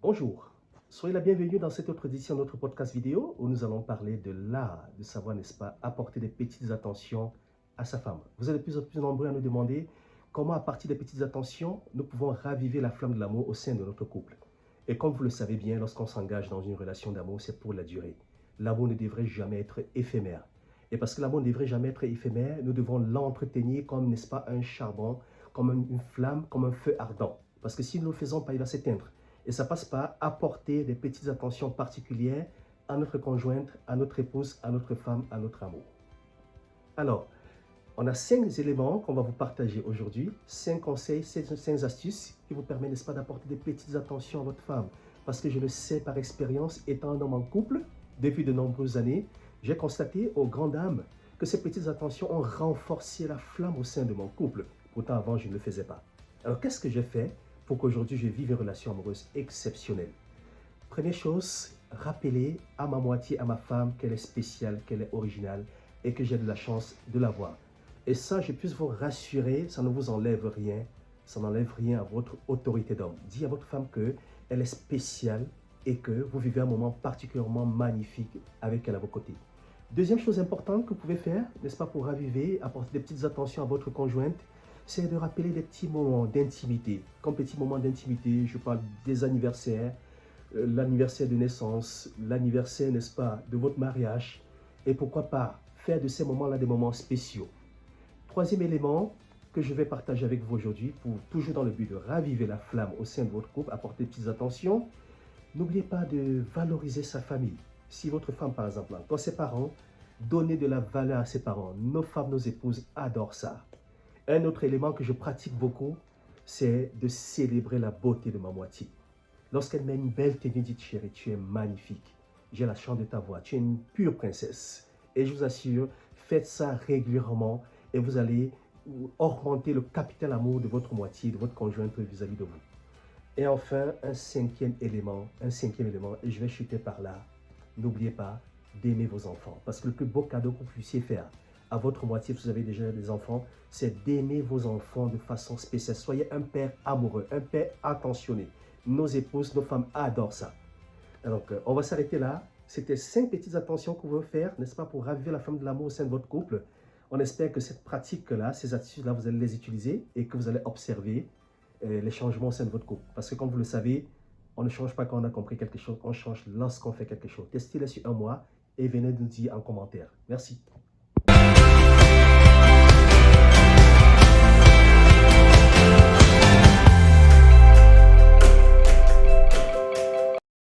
Bonjour, soyez la bienvenue dans cette autre édition de notre podcast vidéo où nous allons parler de l'art de savoir, n'est-ce pas, apporter des petites attentions à sa femme. Vous êtes de plus en plus nombreux à nous demander comment, à partir des petites attentions, nous pouvons raviver la flamme de l'amour au sein de notre couple. Et comme vous le savez bien, lorsqu'on s'engage dans une relation d'amour, c'est pour la durée. L'amour ne devrait jamais être éphémère. Et parce que l'amour ne devrait jamais être éphémère, nous devons l'entretenir comme, n'est-ce pas, un charbon, comme une flamme, comme un feu ardent. Parce que si nous ne le faisons pas, il va s'éteindre. Et ça passe par apporter des petites attentions particulières à notre conjointe, à notre épouse, à notre femme, à notre amour. Alors, on a 5 éléments qu'on va vous partager aujourd'hui, 5 conseils, 5 astuces qui vous permettent, n'est-ce pas, d'apporter des petites attentions à votre femme. Parce que je le sais par expérience, étant un homme en couple, depuis de nombreuses années, j'ai constaté aux grandes dames que ces petites attentions ont renforcé la flamme au sein de mon couple. Pourtant, avant, je ne le faisais pas. Alors, qu'est-ce que j'ai fait pour qu'aujourd'hui je vive une relation amoureuse exceptionnelle? Première chose, rappeler à ma moitié, à ma femme, qu'elle est spéciale, qu'elle est originale et que j'ai de la chance de la voir. Et ça, je puisse vous rassurer, ça ne vous enlève rien, ça n'enlève rien à votre autorité d'homme. Dis à votre femme qu'elle est spéciale et que vous vivez un moment particulièrement magnifique avec elle à vos côtés. Deuxième chose importante que vous pouvez faire, n'est-ce pas, pour raviver, apporter des petites attentions à votre conjointe, c'est de rappeler des petits moments d'intimité. Comme petits moments d'intimité, je parle des anniversaires, l'anniversaire de naissance, l'anniversaire, n'est-ce pas, de votre mariage. Et pourquoi pas faire de ces moments-là des moments spéciaux. Troisième élément que je vais partager avec vous aujourd'hui, pour toujours dans le but de raviver la flamme au sein de votre couple, apporter des petites attentions. N'oubliez pas de valoriser sa famille. Si votre femme, par exemple, quand ses parents, donnez de la valeur à ses parents. Nos femmes, nos épouses adorent ça. Un autre élément que je pratique beaucoup, c'est de célébrer la beauté de ma moitié. Lorsqu'elle met une belle tenue, dites chérie, tu es magnifique. J'ai la chance de t'avoir. Tu es une pure princesse. Et je vous assure, faites ça régulièrement et vous allez augmenter le capital amour de votre moitié, de votre conjointe vis-à-vis de vous. Et enfin, un cinquième élément, et je vais chuter par là. N'oubliez pas d'aimer vos enfants. Parce que le plus beau cadeau que vous puissiez faire à votre moitié, si vous avez déjà des enfants, c'est d'aimer vos enfants de façon spéciale. Soyez un père amoureux, un père attentionné. Nos épouses, nos femmes adorent ça. Donc, on va s'arrêter là. C'était 5 petites attentions qu'on veut faire, n'est-ce pas, pour raviver la flamme de l'amour au sein de votre couple. On espère que cette pratique-là, ces astuces-là, vous allez les utiliser et que vous allez observer les changements au sein de votre couple. Parce que comme vous le savez, on ne change pas quand on a compris quelque chose, on change lorsqu'on fait quelque chose. Testez-le sur un mois et venez nous dire en commentaire. Merci.